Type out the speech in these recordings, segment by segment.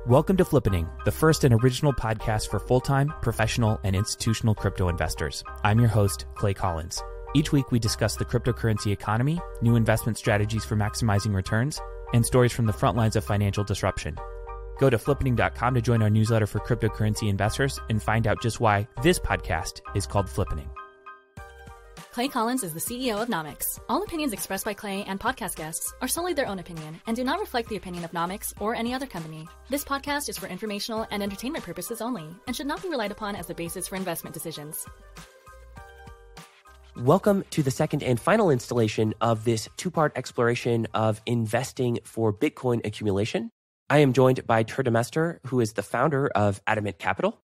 Welcome to Flippening, the first and original podcast for full-time, professional, and institutional crypto investors. I'm your host, Clay Collins. Each week we discuss the cryptocurrency economy, new investment strategies for maximizing returns, and stories from the front lines of financial disruption. Go to flippening.com to join our newsletter for cryptocurrency investors and find out just why this podcast is called Flippening. Clay Collins is the CEO of Nomics. All opinions expressed by Clay and podcast guests are solely their own opinion and do not reflect the opinion of Nomics or any other company. This podcast is for informational and entertainment purposes only and should not be relied upon as the basis for investment decisions. Welcome to the second and final installation of this two-part exploration of investing for Bitcoin accumulation. I am joined by Tuur Demeester, who is the founder of Adamant Capital.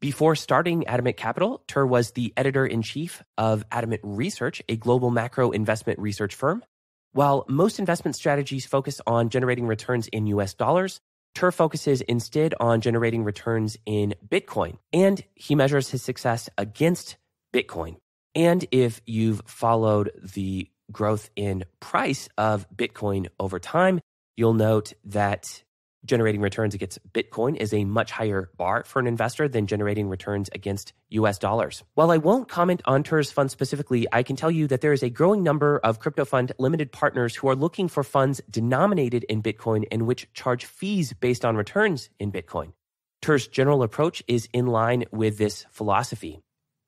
Before starting Adamant Capital, Tuur was the editor-in-chief of Adamant Research, a global macro investment research firm. While most investment strategies focus on generating returns in US dollars, Tuur focuses instead on generating returns in Bitcoin, and he measures his success against Bitcoin. And if you've followed the growth in price of Bitcoin over time, you'll note that generating returns against Bitcoin is a much higher bar for an investor than generating returns against US dollars. While I won't comment on Tuur's fund specifically, I can tell you that there is a growing number of crypto fund limited partners who are looking for funds denominated in Bitcoin and which charge fees based on returns in Bitcoin. Tuur's general approach is in line with this philosophy.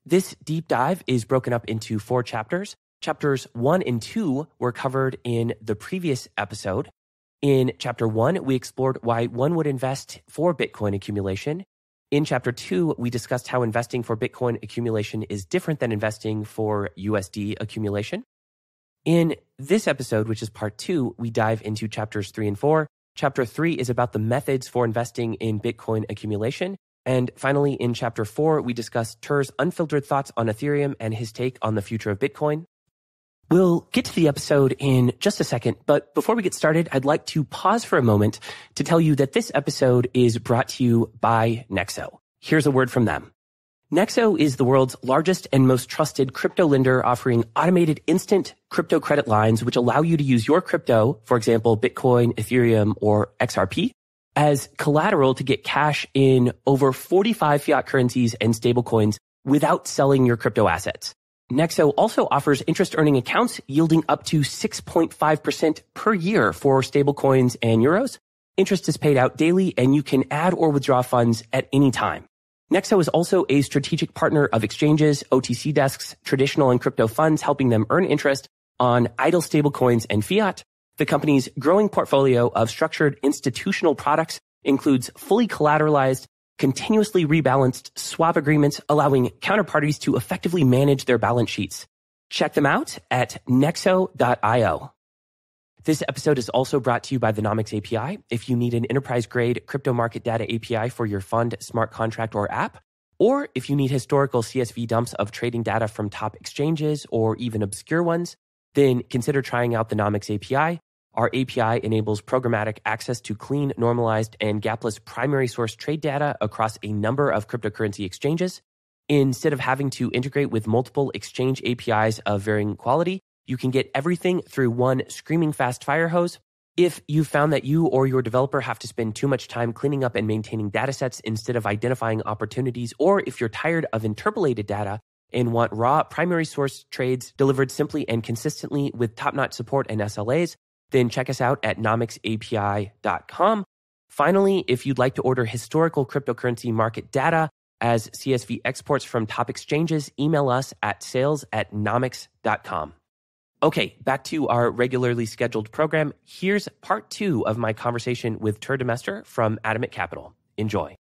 This deep dive is broken up into 4 chapters. Chapters 1 and 2 were covered in the previous episode. In Chapter 1, we explored why one would invest for Bitcoin accumulation. In Chapter 2, we discussed how investing for Bitcoin accumulation is different than investing for USD accumulation. In this episode, which is Part 2, we dive into Chapters 3 and 4. Chapter 3 is about the methods for investing in Bitcoin accumulation. And finally, in Chapter 4, we discuss Tuur's unfiltered thoughts on Ethereum and his take on the future of Bitcoin. We'll get to the episode in just a second, but before we get started, I'd like to pause for a moment to tell you that this episode is brought to you by Nexo. Here's a word from them. Nexo is the world's largest and most trusted crypto lender, offering automated instant crypto credit lines, which allow you to use your crypto, for example, Bitcoin, Ethereum, or XRP, as collateral to get cash in over 45 fiat currencies and stablecoins without selling your crypto assets. Nexo also offers interest-earning accounts yielding up to 6.5% per year for stablecoins and euros. Interest is paid out daily, and you can add or withdraw funds at any time. Nexo is also a strategic partner of exchanges, OTC desks, traditional and crypto funds, helping them earn interest on idle stablecoins and fiat. The company's growing portfolio of structured institutional products includes fully collateralized, continuously rebalanced swap agreements, allowing counterparties to effectively manage their balance sheets. Check them out at nexo.io. This episode is also brought to you by the Nomics API. If you need an enterprise-grade crypto market data API for your fund, smart contract, or app, or if you need historical CSV dumps of trading data from top exchanges or even obscure ones, then consider trying out the Nomics API. Our API enables programmatic access to clean, normalized, and gapless primary source trade data across a number of cryptocurrency exchanges. Instead of having to integrate with multiple exchange APIs of varying quality, you can get everything through one screaming fast fire hose. If you found that you or your developer have to spend too much time cleaning up and maintaining datasets instead of identifying opportunities, or if you're tired of interpolated data and want raw primary source trades delivered simply and consistently with top-notch support and SLAs, then check us out at nomicsapi.com. Finally, if you'd like to order historical cryptocurrency market data as CSV exports from top exchanges, email us at sales@nomics.com. Okay, back to our regularly scheduled program. Here's part 2 of my conversation with Tuur Demeester from Adamant Capital. Enjoy.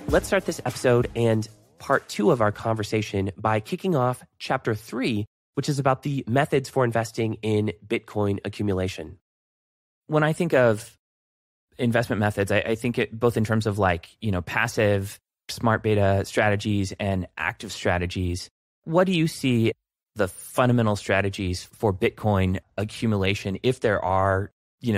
Let's start this episode and part 2 of our conversation by kicking off chapter 3, which is about the methods for investing in Bitcoin accumulation. When I think of investment methods, I think it both in terms of passive smart beta strategies and active strategies. What do you see the fundamental strategies for Bitcoin accumulation, if there are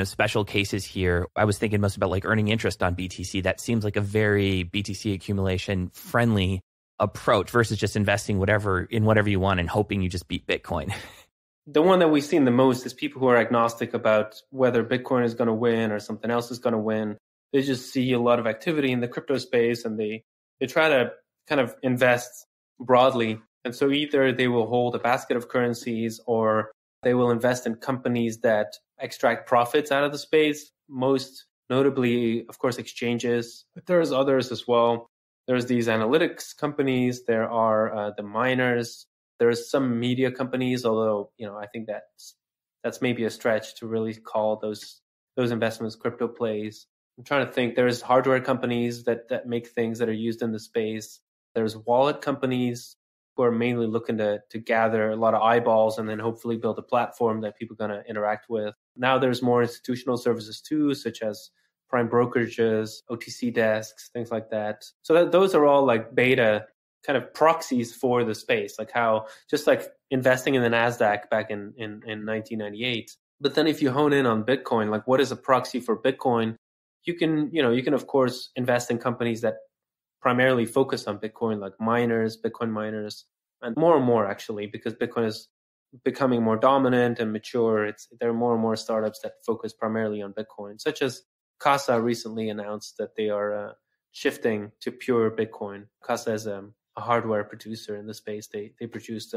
special cases here. I was thinking most about like earning interest on BTC. That seems like a very BTC accumulation friendly approach versus just investing whatever you want and hoping you just beat Bitcoin. The one that we've seen the most is people who are agnostic about whether Bitcoin is going to win or something else is going to win. They just see a lot of activity in the crypto space and they try to kind of invest broadly. And so either they will hold a basket of currencies or they will invest in companies that extract profits out of the space, most notably, of course, exchanges. But there's others as well. There's these analytics companies. There are the miners. There's some media companies, although, I think that's maybe a stretch to really call those investments crypto plays. I'm trying to think. There's hardware companies that make things that are used in the space. There's wallet companies who are mainly looking to gather a lot of eyeballs and then hopefully build a platform that people are going to interact with. Now there's more institutional services too, such as prime brokerages, OTC desks, things like that. So those are all like beta kind of proxies for the space, like how just like investing in the NASDAQ back in 1998. But then if you hone in on Bitcoin, like what is a proxy for Bitcoin? You can of course invest in companies that primarily focus on Bitcoin, like Bitcoin miners, and more actually, because Bitcoin is becoming more dominant and mature. There are more and more startups that focus primarily on Bitcoin, such as Casa recently announced that they are shifting to pure Bitcoin. Casa is a hardware producer in the space. They produce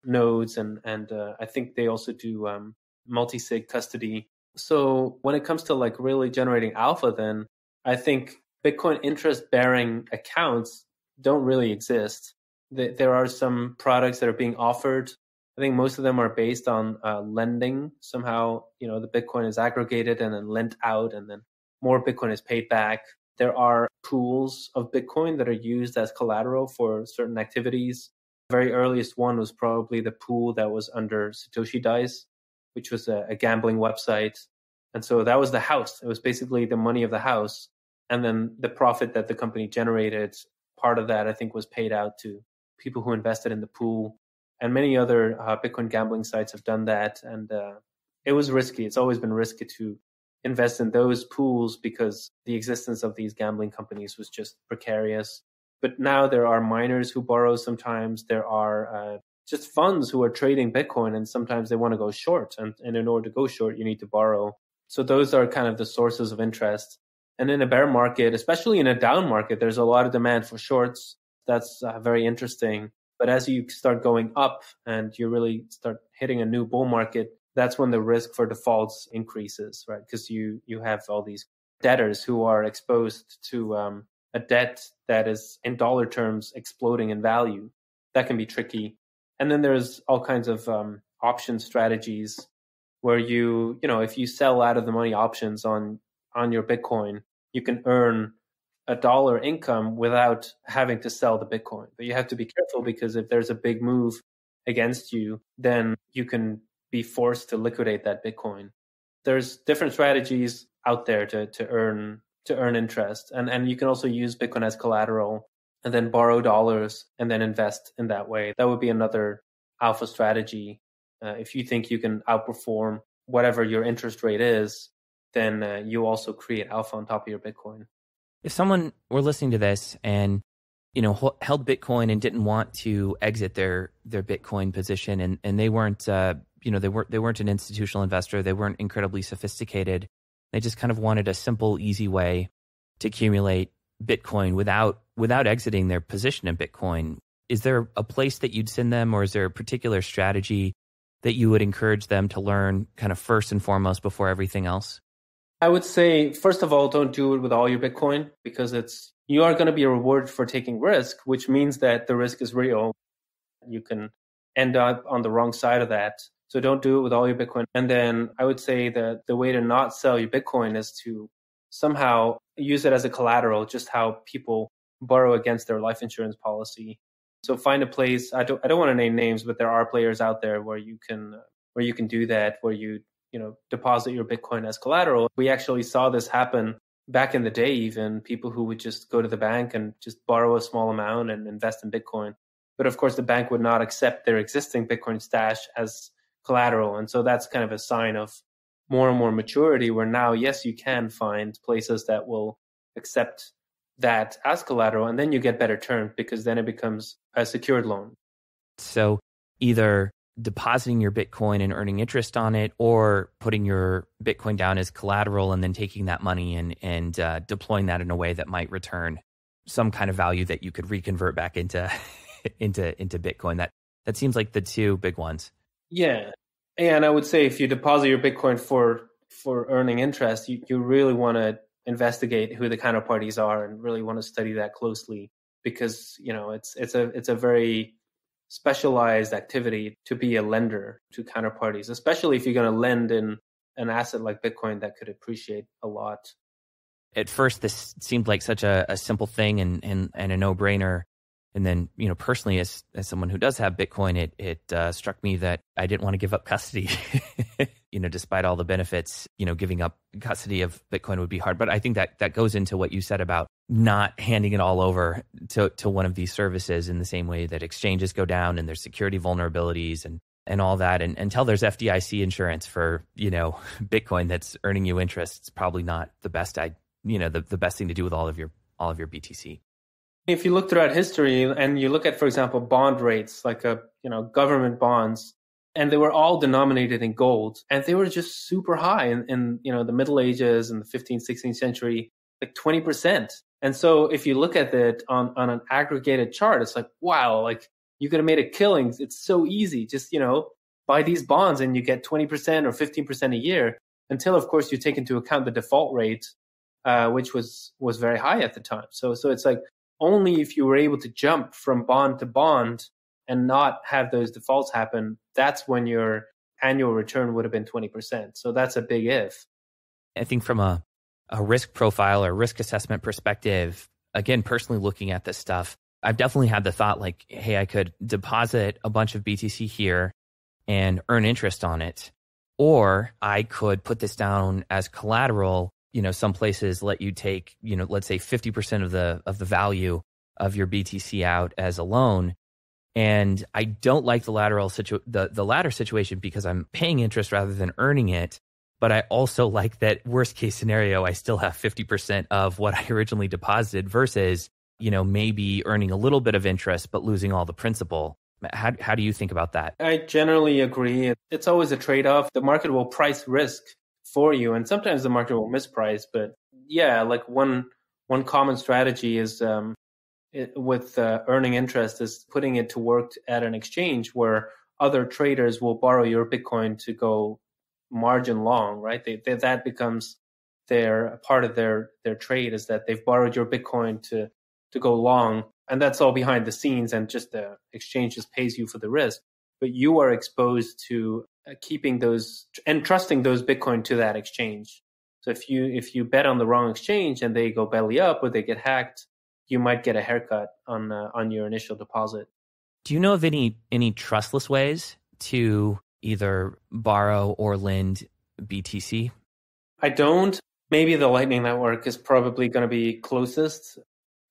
nodes and I think they also do multi-sig custody. So when it comes to like really generating alpha, then I think Bitcoin interest-bearing accounts don't really exist. There are some products that are being offered. I think most of them are based on lending. Somehow, the Bitcoin is aggregated and then lent out, and then more Bitcoin is paid back. There are pools of Bitcoin that are used as collateral for certain activities. The very earliest one was probably the pool that was under Satoshi Dice, which was a gambling website. And so that was the house. It was basically the money of the house. And then the profit that the company generated, part of that, I think, was paid out to people who invested in the pool. And many other Bitcoin gambling sites have done that. And it was risky. It's always been risky to invest in those pools because the existence of these gambling companies was just precarious. But now there are miners who borrow sometimes. There are just funds who are trading Bitcoin, and sometimes they want to go short. And in order to go short, you need to borrow. So those are kind of the sources of interest. And in a bear market, especially in a down market, there's a lot of demand for shorts. That's very interesting. But as you start going up and you really start hitting a new bull market, that's when the risk for defaults increases, right? Because you have all these debtors who are exposed to a debt that is in dollar terms exploding in value. That can be tricky. And then there's all kinds of option strategies where if you sell out of the money options on your Bitcoin, you can earn $1 income without having to sell the Bitcoin. But you have to be careful because if there's a big move against you, then you can be forced to liquidate that Bitcoin. There's different strategies out there to earn interest. And you can also use Bitcoin as collateral and then borrow dollars and then invest in that way. That would be another alpha strategy. If you think you can outperform whatever your interest rate is, then you also create alpha on top of your Bitcoin. If someone were listening to this and held Bitcoin and didn't want to exit their Bitcoin position, and they weren't they weren't an institutional investor, they weren't incredibly sophisticated, they just kind of wanted a simple, easy way to accumulate Bitcoin without exiting their position in Bitcoin, is there a place that you'd send them, or is there a particular strategy that you would encourage them to learn kind of first and foremost before everything else? I would say, first of all, don't do it with all your Bitcoin, because you are going to be rewarded for taking risk, which means that the risk is real. You can end up on the wrong side of that. So don't do it with all your Bitcoin. And then I would say that the way to not sell your Bitcoin is to somehow use it as a collateral, just how people borrow against their life insurance policy. So find a place. I don't want to name names, but there are players out there where you can do that, where you deposit your Bitcoin as collateral. We actually saw this happen back in the day, even people who would just go to the bank and just borrow a small amount and invest in Bitcoin. But of course, the bank would not accept their existing Bitcoin stash as collateral. And so that's kind of a sign of more and more maturity where now, yes, you can find places that will accept that as collateral, and then you get better terms because then it becomes a secured loan. So either depositing your Bitcoin and earning interest on it, or putting your Bitcoin down as collateral and then taking that money and deploying that in a way that might return some kind of value that you could reconvert back into into Bitcoin. That seems like the two big ones. Yeah. And I would say if you deposit your Bitcoin for earning interest, you really want to investigate who the counterparties are and really want to study that closely, because it's a very specialized activity to be a lender to counterparties, especially if you're going to lend in an asset like Bitcoin that could appreciate a lot. At first, this seemed like such a simple thing and a no-brainer. And then, personally, as someone who does have Bitcoin, it struck me that I didn't want to give up custody. Despite all the benefits, giving up custody of Bitcoin would be hard. But I think that goes into what you said about not handing it all over to one of these services in the same way that exchanges go down and there's security vulnerabilities and all that. And until there's FDIC insurance for, Bitcoin that's earning you interest, it's probably not the best the best thing to do with all of your BTC. If you look throughout history and you look at, for example, bond rates, like government bonds, and they were all denominated in gold, and they were just super high in the Middle Ages and the 15th, 16th century, like 20%. And so if you look at it on an aggregated chart, it's like, wow, like you could have made a killing. It's so easy. Just, buy these bonds and you get 20% or 15% a year, until, of course, you take into account the default rate, which was very high at the time. So it's like, only if you were able to jump from bond to bond and not have those defaults happen, that's when your annual return would have been 20%. So that's a big if. I think from a risk profile or risk assessment perspective, again, personally looking at this stuff, I've definitely had the thought like, hey, I could deposit a bunch of BTC here and earn interest on it. Or I could put this down as collateral. Some places let you take, let's say 50% of the value of your BTC out as a loan. And I don't like the latter situation because I'm paying interest rather than earning it. But I also like that worst case scenario, I still have 50% of what I originally deposited versus, maybe earning a little bit of interest, but losing all the principal. How do you think about that? I generally agree. It's always a trade-off. The market will price risk for you, and sometimes the market will misprice. But yeah, like one common strategy is with earning interest is putting it to work at an exchange where other traders will borrow your Bitcoin to go margin long, right? That becomes their part of their trade, is that they've borrowed your Bitcoin to go long, and that's all behind the scenes, and just the exchange just pays you for the risk. But you are exposed to keeping those and trusting those Bitcoin to that exchange. So if you bet on the wrong exchange and they go belly up or they get hacked, you might get a haircut on your initial deposit. Do you know of any trustless ways to either borrow or lend BTC? I don't. Maybe the Lightning Network is probably going to be closest.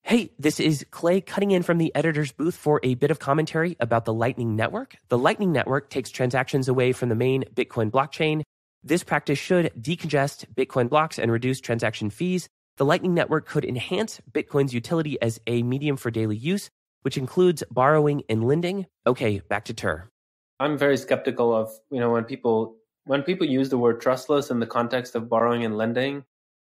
Hey, this is Clay cutting in from the editor's booth for a bit of commentary about the Lightning Network. The Lightning Network takes transactions away from the main Bitcoin blockchain. This practice should decongest Bitcoin blocks and reduce transaction fees. The Lightning Network could enhance Bitcoin's utility as a medium for daily use, which includes borrowing and lending. Okay, back to Tuur. I'm very skeptical of, when people use the word trustless in the context of borrowing and lending,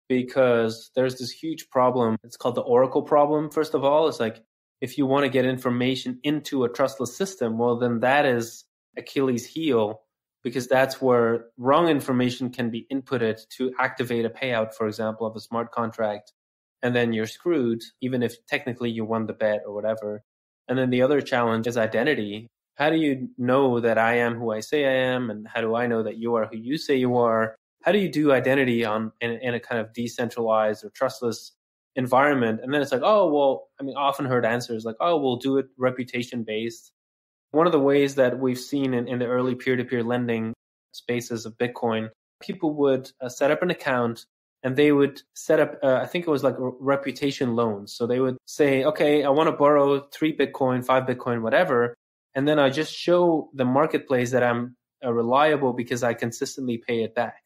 because there's this huge problem. It's called the Oracle problem, first of all. It's like, if you want to get information into a trustless system, well, then that is Achilles' heel, because that's where wrong information can be inputted to activate a payout, for example, of a smart contract. And then you're screwed, even if technically you won the bet or whatever. And then the other challenge is identity. How do you know that I am who I say I am? And how do I know that you are who you say you are? How do you do identity in a kind of decentralized or trustless environment? And then it's like, often heard answers like, we'll do it reputation based. One of the ways that we've seen in the early peer-to-peer lending spaces of Bitcoin, people would set up an account and they would set up, I think it was like reputation loans. So they would say, okay, I want to borrow 3 Bitcoin, 5 Bitcoin, whatever. And then I just show the marketplace that I'm reliable because I consistently pay it back.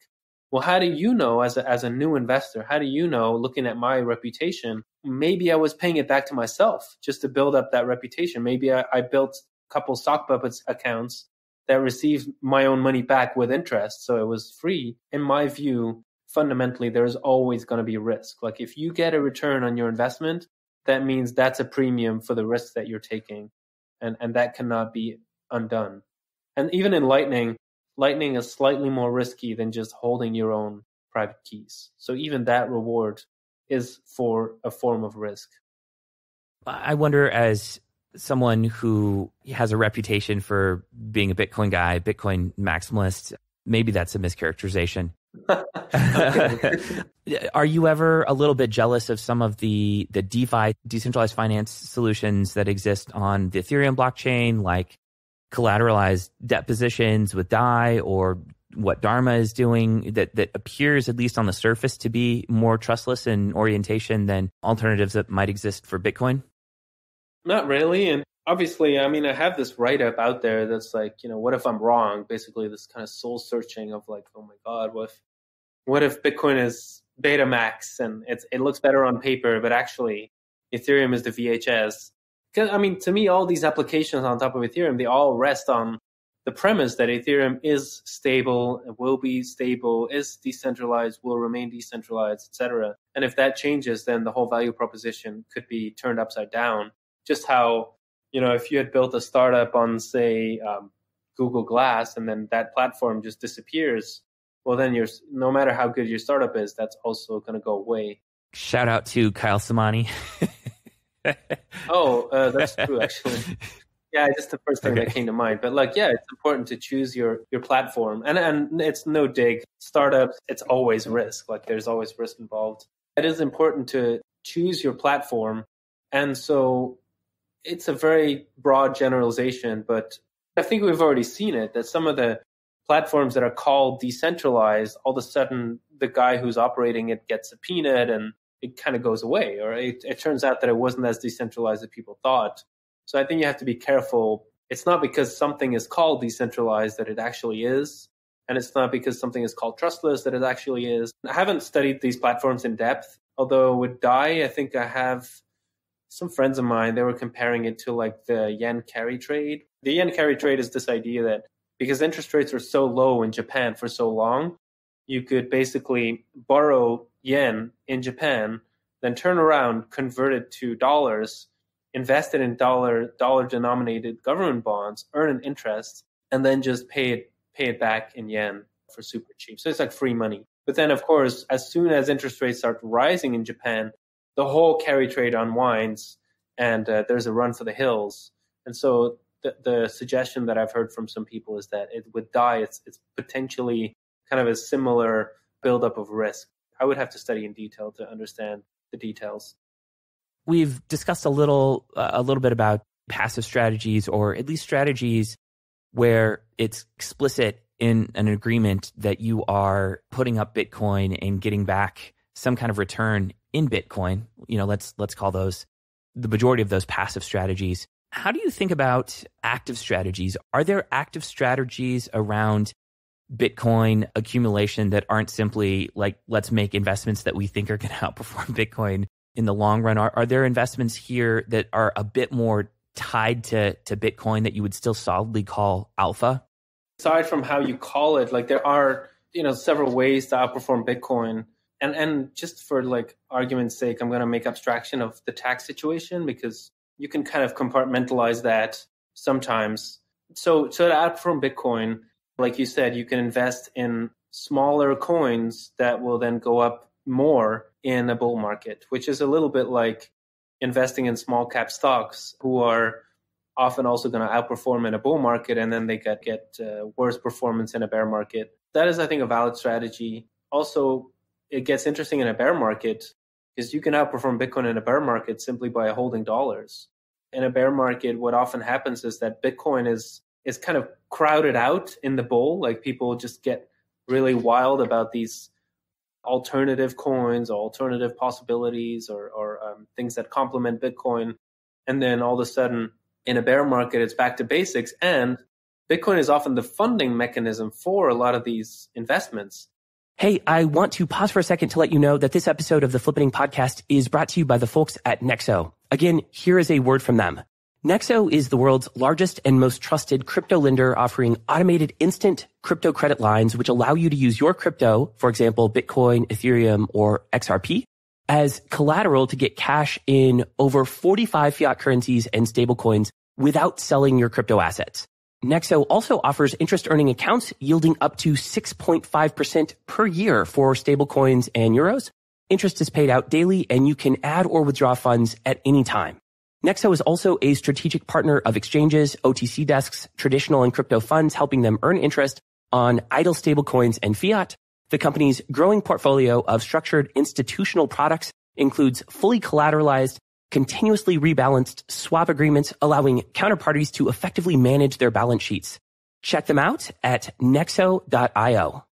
Well, how do you know as a new investor, how do you know, looking at my reputation, maybe I was paying it back to myself just to build up that reputation. Maybe I built a couple sock puppets accounts that received my own money back with interest. So it was free. In my view, fundamentally, there's always going to be risk. Like if you get a return on your investment, that means that's a premium for the risk that you're taking. And that cannot be undone. And even in Lightning is slightly more risky than just holding your own private keys. So even that reward is for a form of risk. I wonder, as someone who has a reputation for being a Bitcoin guy, Bitcoin maximalist, maybe that's a mischaracterization. Are you ever a little bit jealous of some of the DeFi, decentralized finance solutions that exist on the Ethereum blockchain, like collateralized debt positions with DAI, or what Dharma is doing that appears, at least on the surface, to be more trustless in orientation than alternatives that might exist for Bitcoin? Not really. And obviously, I mean, I have this write-up out there that's like, what if I'm wrong? Basically, this kind of soul searching of like, oh my God, what if Bitcoin is beta max and it looks better on paper, but actually Ethereum is the VHS? Because, I mean, to me, all these applications on top of Ethereum, they all rest on the premise that Ethereum is stable, will be stable, is decentralized, will remain decentralized, etc. And if that changes, then the whole value proposition could be turned upside down. Just how, if you had built a startup on, say, Google Glass, and then that platform just disappears, well, then no matter how good your startup is, that's also going to go away. Shout out to Kyle Samani. That's true, actually. Yeah, just the first thing that came to mind. But it's important to choose your platform. And it's no dig. Startups, it's always risk. Like there's always risk involved. It is important to choose your platform. And so it's a very broad generalization, but I think we've already seen it, that some of the platforms that are called decentralized, all of a sudden the guy who's operating it gets subpoenaed and it kind of goes away, or it turns out that it wasn't as decentralized as people thought. So I think you have to be careful. It's not because something is called decentralized that it actually is, and it's not because something is called trustless that it actually is. I haven't studied these platforms in depth, although with DAI, I think I have some friends of mine, they were comparing it to like the yen carry trade. The yen carry trade is this idea that because interest rates were so low in Japan for so long, you could basically borrow yen in Japan, then turn around, convert it to dollars, invest it in dollar denominated government bonds, earn an interest, and then just pay it back in yen for super cheap. So it's like free money. But then, of course, as soon as interest rates start rising in Japan, the whole carry trade unwinds, and there's a run for the hills. And so the suggestion that I've heard from some people is that with DAI, it's potentially kind of a similar buildup of risk. I would have to study in detail to understand the details. We've discussed a little bit about passive strategies, or at least strategies where it's explicit in an agreement that you are putting up Bitcoin and getting back some kind of return in Bitcoin. Let's call those, the majority of those, passive strategies. How do you think about active strategies? Are there active strategies around Bitcoin accumulation that aren't simply like, let's make investments that we think are going to outperform Bitcoin in the long run? Are there investments here that are a bit more tied to Bitcoin that you would still solidly call alpha? Aside from how you call it, like there are, several ways to outperform Bitcoin. And just for like argument's sake, I'm going to make abstraction of the tax situation because you can kind of compartmentalize that sometimes. So to outperform Bitcoin, like you said, you can invest in smaller coins that will then go up more in a bull market, which is a little bit like investing in small cap stocks, who are often also going to outperform in a bull market, and then they get worse performance in a bear market. That is, I think, a valid strategy. Also, it gets interesting in a bear market because you can outperform Bitcoin in a bear market simply by holding dollars. In a bear market, what often happens is that Bitcoin is kind of crowded out in the bull. Like people just get really wild about these alternative coins, or alternative possibilities, or things that complement Bitcoin. And then all of a sudden, in a bear market, it's back to basics. And Bitcoin is often the funding mechanism for a lot of these investments. Hey, I want to pause for a second to let you know that this episode of the Flippening Podcast is brought to you by the folks at Nexo. Again, here is a word from them. Nexo is the world's largest and most trusted crypto lender, offering automated instant crypto credit lines, which allow you to use your crypto, for example, Bitcoin, Ethereum, or XRP, as collateral to get cash in over 45 fiat currencies and stablecoins without selling your crypto assets. Nexo also offers interest-earning accounts yielding up to 6.5% per year for stablecoins and euros. Interest is paid out daily, and you can add or withdraw funds at any time. Nexo is also a strategic partner of exchanges, OTC desks, traditional and crypto funds, helping them earn interest on idle stablecoins and fiat. The company's growing portfolio of structured institutional products includes fully collateralized, continuously rebalanced swap agreements, allowing counterparties to effectively manage their balance sheets. Check them out at nexo.io.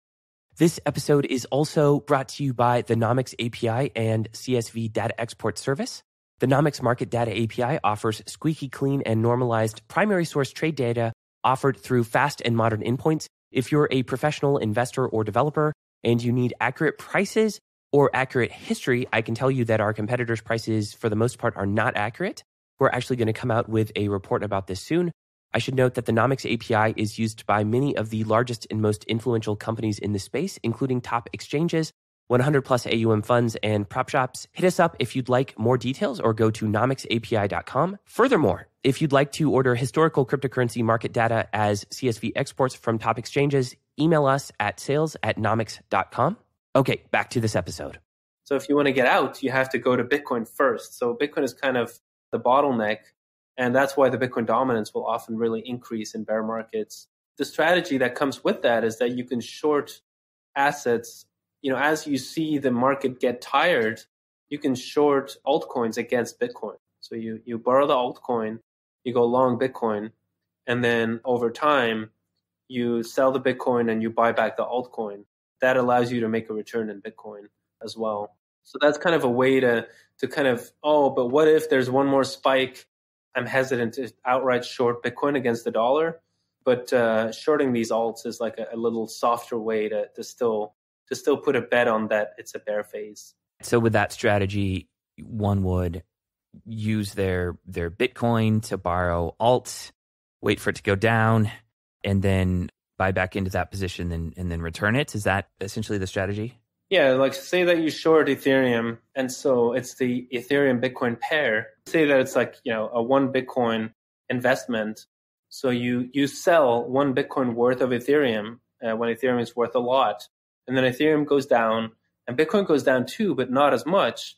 This episode is also brought to you by the Nomics API and CSV data export service. The Nomics Market Data API offers squeaky clean and normalized primary source trade data offered through fast and modern endpoints. If you're a professional investor or developer and you need accurate prices or accurate history, I can tell you that our competitors' prices, for the most part, are not accurate. We're actually going to come out with a report about this soon. I should note that the Nomics API is used by many of the largest and most influential companies in the space, including top exchanges, 100 plus AUM funds, and prop shops. Hit us up if you'd like more details or go to nomicsapi.com. Furthermore, if you'd like to order historical cryptocurrency market data as CSV exports from top exchanges, email us at sales@nomics.com. Okay, back to this episode. So if you want to get out, you have to go to Bitcoin first. So Bitcoin is kind of the bottleneck, and that's why the Bitcoin dominance will often really increase in bear markets. The strategy that comes with that is that you can short assets. As you see the market get tired, you can short altcoins against Bitcoin. So you borrow the altcoin, you go long Bitcoin, and then over time, you sell the Bitcoin and you buy back the altcoin. That allows you to make a return in Bitcoin as well. So that's kind of a way to kind of, but what if there's one more spike? I'm hesitant to outright short Bitcoin against the dollar, but shorting these alts is like a little softer way to still put a bet on that it's a bear phase. So with that strategy, one would use their Bitcoin to borrow alts, wait for it to go down, and then buy back into that position and then return it. Is that essentially the strategy? Yeah, like say that you short Ethereum, and so it's the Ethereum Bitcoin pair. Say that it's like, a one Bitcoin investment. So you sell one Bitcoin worth of Ethereum when Ethereum is worth a lot. And then Ethereum goes down and Bitcoin goes down too, but not as much.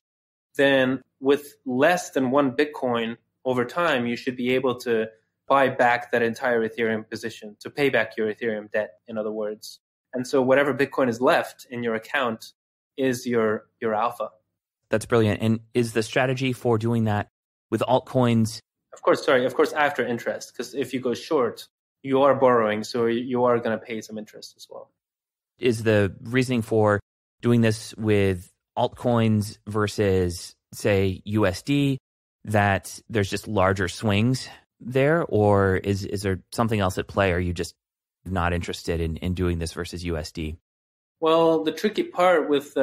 Then with less than one Bitcoin over time, you should be able to buy back that entire Ethereum position, to pay back your Ethereum debt, in other words. And so whatever Bitcoin is left in your account is your alpha. That's brilliant. And is the strategy for doing that with altcoins? Of course, after interest, because if you go short, you are borrowing, so you are going to pay some interest as well. Is the reasoning for doing this with altcoins versus, say, USD, that there's just larger swings there, or is there something else at play? Are you just not interested in doing this versus USD? Well, the tricky part with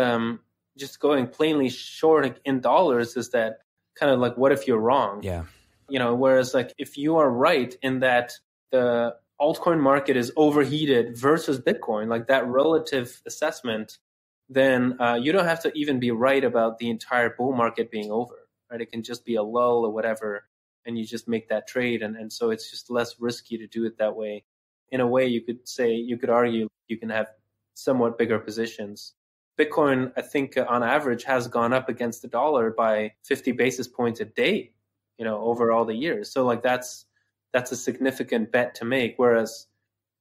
just going plainly short in dollars is that kind of like, what if you're wrong? Yeah. Whereas like if you are right in that the altcoin market is overheated versus Bitcoin, like that relative assessment, then you don't have to even be right about the entire bull market being over, right? It can just be a lull or whatever, and you just make that trade. And so it's just less risky to do it that way. In a way, you could argue you can have somewhat bigger positions. Bitcoin, I think on average has gone up against the dollar by 50 basis points a day, over all the years. So like that's a significant bet to make. Whereas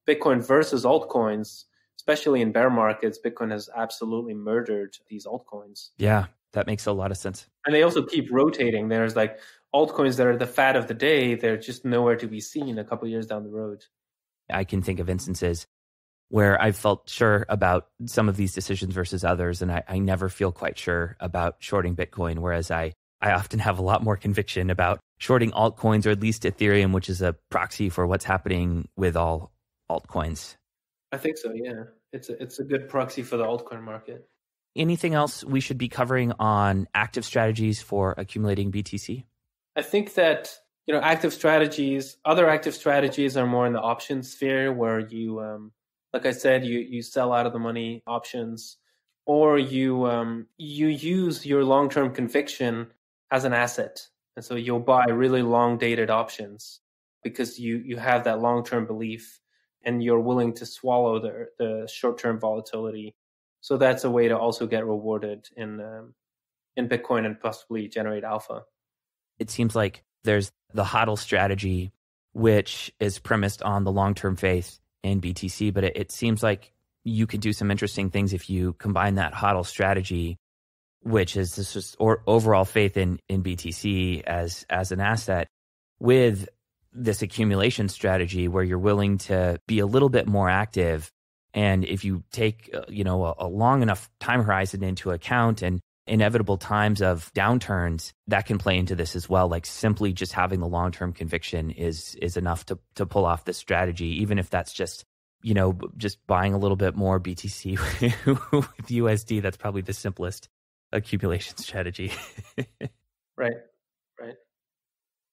Bitcoin versus altcoins, especially in bear markets, Bitcoin has absolutely murdered these altcoins. Yeah, that makes a lot of sense. And they also keep rotating. There's like altcoins that are the fad of the day. They're just nowhere to be seen a couple of years down the road. I can think of instances where I've felt sure about some of these decisions versus others, and I never feel quite sure about shorting Bitcoin, whereas I often have a lot more conviction about shorting altcoins, or at least Ethereum, which is a proxy for what's happening with all altcoins. I think so, yeah. It's a good proxy for the altcoin market. Anything else we should be covering on active strategies for accumulating BTC? I think that, other active strategies are more in the options sphere, where you, like I said, you sell out of the money options, or you use your long-term conviction as an asset. And so you'll buy really long-dated options because you have that long-term belief and you're willing to swallow the short-term volatility. So that's a way to also get rewarded in Bitcoin and possibly generate alpha. It seems like there's the HODL strategy, which is premised on the long-term faith in BTC, but it seems like you could do some interesting things if you combine that HODL strategy, which is this just overall faith in BTC as an asset, with this accumulation strategy where you're willing to be a little bit more active. And if you take a long enough time horizon into account and inevitable times of downturns, that can play into this as well. Like simply just having the long-term conviction is enough to pull off this strategy, even if that's just buying a little bit more BTC with USD. That's probably the simplest accumulation strategy. Right.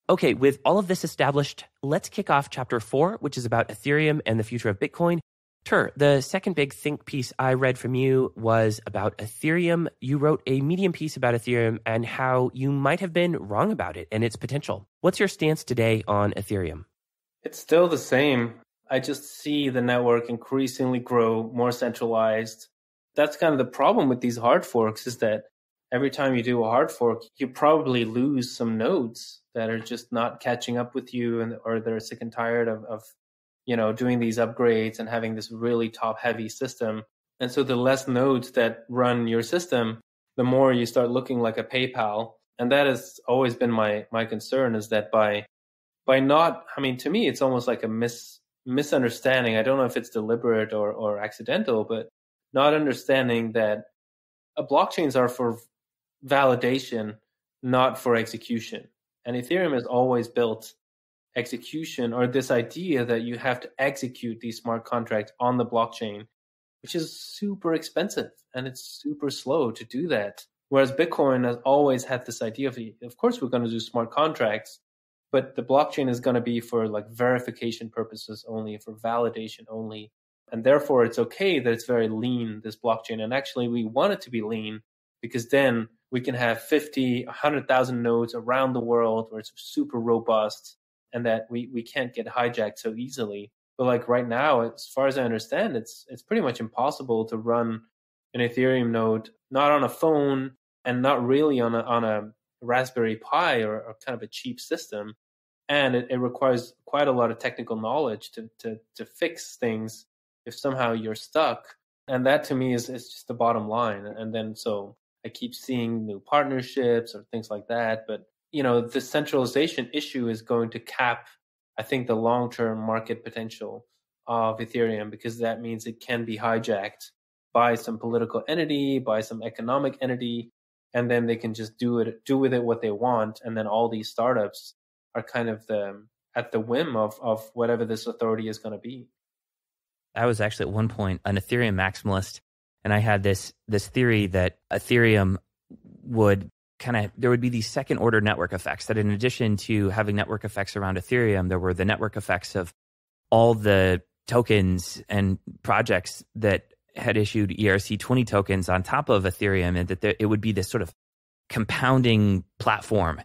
Okay, with all of this established, let's kick off chapter 4, which is about Ethereum and the future of Bitcoin. Tuur, the second big think piece I read from you was about Ethereum. You wrote a Medium piece about Ethereum and how you might have been wrong about it and its potential. What's your stance today on Ethereum? It's still the same. I just see the network increasingly grow, more centralized. That's kind of the problem with these hard forks, is that every time you do a hard fork, you probably lose some nodes that are just not catching up with you, or they're sick and tired of doing these upgrades and having this really top-heavy system. And so the less nodes that run your system, the more you start looking like a PayPal. And that has always been my concern, is that by not, to me, it's almost like a misunderstanding. I don't know if it's deliberate or accidental, but not understanding that blockchains are for validation, not for execution. And Ethereum has always built execution, or this idea that you have to execute these smart contracts on the blockchain, which is super expensive and it's super slow to do that. Whereas Bitcoin has always had this idea of course, we're going to do smart contracts, but the blockchain is going to be for like verification purposes only, for validation only. And therefore, it's okay that it's very lean, this blockchain. And actually, we want it to be lean because then we can have 50, 100,000 nodes around the world where it's super robust and that we can't get hijacked so easily. But like right now, as far as I understand, it's pretty much impossible to run an Ethereum node, not on a phone and not really on a Raspberry Pi or kind of a cheap system. And it requires quite a lot of technical knowledge to fix things if somehow you're stuck. And that to me is just the bottom line. And then so I keep seeing new partnerships or things like that. But, the centralization issue is going to cap, I think, the long-term market potential of Ethereum, because that means it can be hijacked by some political entity, by some economic entity, and then they can just do with it what they want. And then all these startups are kind of at the whim of whatever this authority is going to be. I was actually at one point an Ethereum maximalist, and I had this theory that Ethereum would there would be these second order network effects, that in addition to having network effects around Ethereum, there were the network effects of all the tokens and projects that had issued ERC20 tokens on top of Ethereum, and that it would be this sort of compounding platform,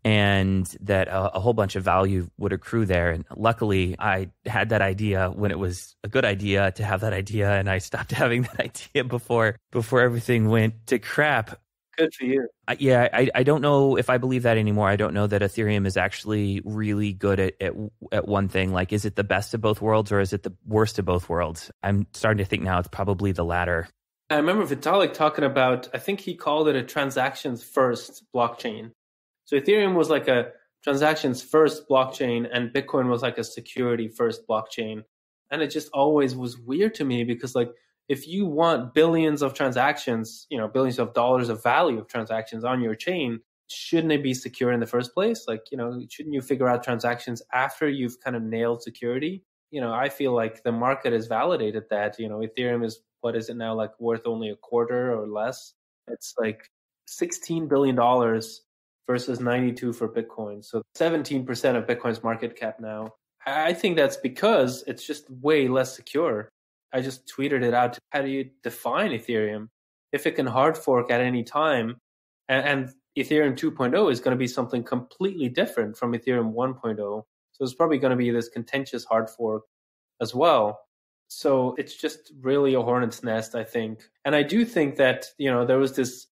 and that a whole bunch of value would accrue there. And luckily, I had that idea when it was a good idea to have that idea, and I stopped having that idea before everything went to crap. Good for you. I don't know if I believe that anymore. I don't know that Ethereum is actually really good at one thing. Like, is it the best of both worlds or is it the worst of both worlds? I'm starting to think now it's probably the latter. I remember Vitalik talking about, I think he called it a transactions first blockchain. So Ethereum was like a transactions first blockchain and Bitcoin was like a security first blockchain. And it just always was weird to me because like, if you want billions of transactions, billions of dollars of value of transactions on your chain, shouldn't it be secure in the first place? Like, shouldn't you figure out transactions after you've kind of nailed security? I feel like the market has validated that, Ethereum is, what is it now, like worth only a quarter or less? It's like $16 billion versus 92 for Bitcoin. So 17% of Bitcoin's market cap now. I think that's because it's just way less secure. I just tweeted it out. How do you define Ethereum? If it can hard fork at any time, and Ethereum 2.0 is going to be something completely different from Ethereum 1.0. So it's probably going to be this contentious hard fork as well. So it's just really a hornet's nest, I think. And I do think that, there was this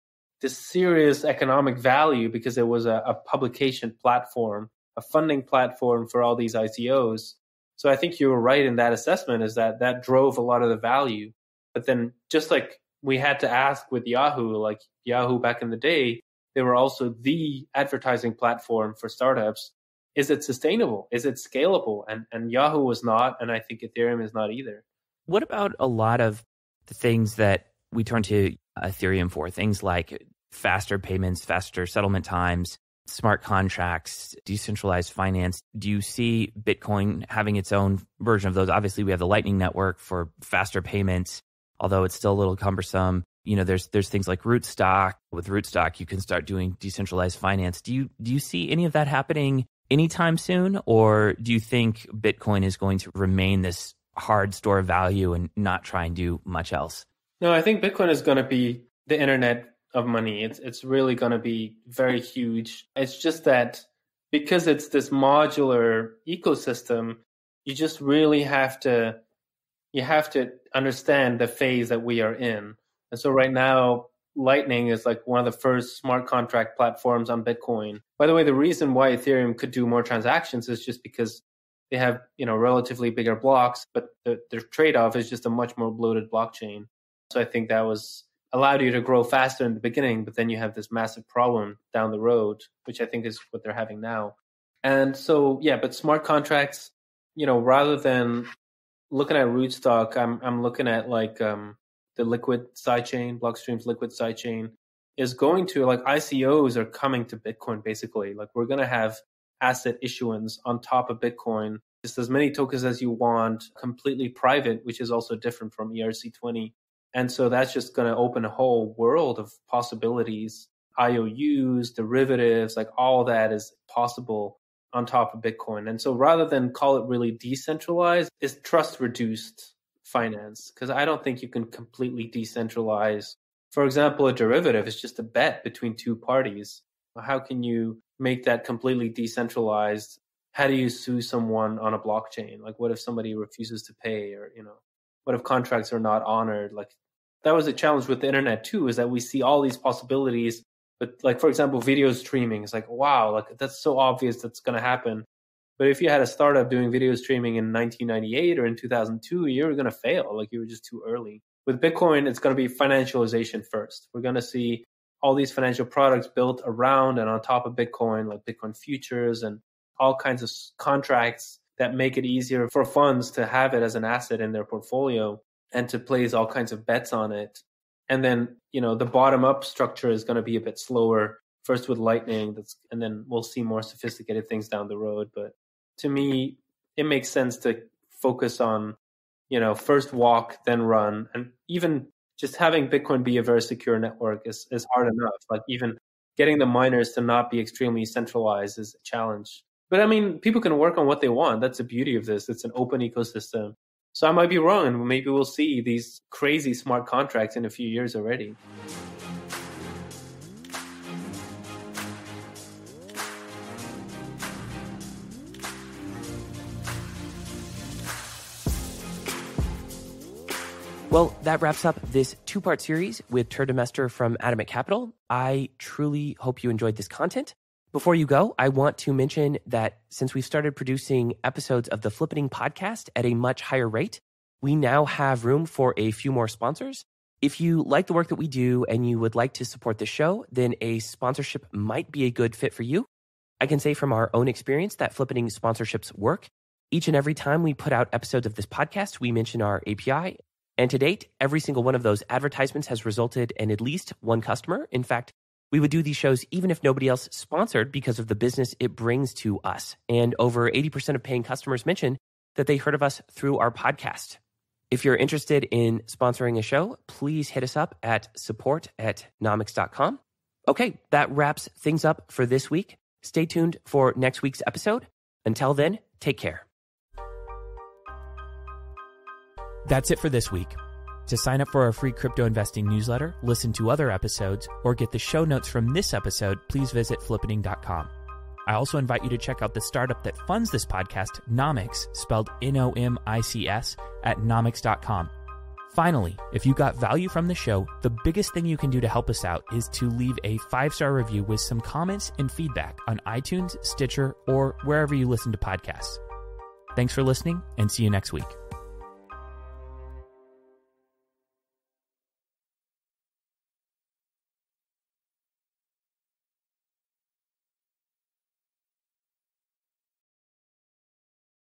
serious economic value because it was a publication platform, a funding platform for all these ICOs. So I think you were right in that assessment, is that drove a lot of the value. But then just like we had to ask with Yahoo, like Yahoo back in the day, they were also the advertising platform for startups. Is it sustainable? Is it scalable? And Yahoo was not, and I think Ethereum is not either. What about a lot of the things that we turn to Ethereum for? Things like faster payments, faster settlement times, smart contracts, decentralized finance. Do you see Bitcoin having its own version of those? Obviously, we have the Lightning Network for faster payments, although it's still a little cumbersome. There's things like Rootstock. With Rootstock, you can start doing decentralized finance. Do you see any of that happening anytime soon? Or do you think Bitcoin is going to remain this hard store of value and not try and do much else? No, I think Bitcoin is going to be the internet of money. It's really going to be very huge. It's just that because it's this modular ecosystem, you just really have to understand the phase that we are in. And so right now, Lightning is like one of the first smart contract platforms on Bitcoin. By the way, the reason why Ethereum could do more transactions is just because they have, relatively bigger blocks, but their trade-off is just a much more bloated blockchain. So I think that allowed you to grow faster in the beginning, but then you have this massive problem down the road, which I think is what they're having now. And so, but smart contracts, rather than looking at Rootstock, I'm looking at like the liquid sidechain, Blockstream's liquid sidechain is going to, like, ICOs are coming to Bitcoin basically. Like, we're going to have asset issuance on top of Bitcoin, just as many tokens as you want, completely private, which is also different from ERC20. And so that's just going to open a whole world of possibilities, IOUs, derivatives, like all that is possible on top of Bitcoin. And so rather than call it really decentralized, it's trust reduced finance, because I don't think you can completely decentralize. For example, a derivative is just a bet between two parties. How can you make that completely decentralized? How do you sue someone on a blockchain? Like, what if somebody refuses to pay, or, what if contracts are not honored? Like, that was a challenge with the internet too, is that we see all these possibilities, but like, for example, video streaming is like, wow, like that's so obvious that's going to happen. But if you had a startup doing video streaming in 1998 or in 2002, you were going to fail. Like, you were just too early. With Bitcoin, it's going to be financialization first. We're going to see all these financial products built around and on top of Bitcoin, like Bitcoin futures and all kinds of contracts that make it easier for funds to have it as an asset in their portfolio and to place all kinds of bets on it. And then, the bottom-up structure is going to be a bit slower, first with Lightning, and then we'll see more sophisticated things down the road. But to me, it makes sense to focus on, first walk, then run. And even just having Bitcoin be a very secure network is hard enough. Like, even getting the miners to not be extremely centralized is a challenge. But I mean, people can work on what they want. That's the beauty of this. It's an open ecosystem. So I might be wrong, and maybe we'll see these crazy smart contracts in a few years already. Well, that wraps up this two-part series with Tuur Demeester from Adamant Capital. I truly hope you enjoyed this content. Before you go, I want to mention that since we've started producing episodes of the Flippening podcast at a much higher rate, we now have room for a few more sponsors. If you like the work that we do and you would like to support the show, then a sponsorship might be a good fit for you. I can say from our own experience that Flippening sponsorships work. Each and every time we put out episodes of this podcast, we mention our API. And to date, every single one of those advertisements has resulted in at least one customer. In fact, we would do these shows even if nobody else sponsored because of the business it brings to us. And over 80% of paying customers mention that they heard of us through our podcast. If you're interested in sponsoring a show, please hit us up at support@nomics.com. Okay, that wraps things up for this week. Stay tuned for next week's episode. Until then, take care. That's it for this week. To sign up for our free crypto investing newsletter, listen to other episodes, or get the show notes from this episode, please visit flippening.com. I also invite you to check out the startup that funds this podcast, Nomics, spelled Nomics, at nomics.com. Finally, if you got value from the show, the biggest thing you can do to help us out is to leave a 5-star review with some comments and feedback on iTunes, Stitcher, or wherever you listen to podcasts. Thanks for listening, and see you next week.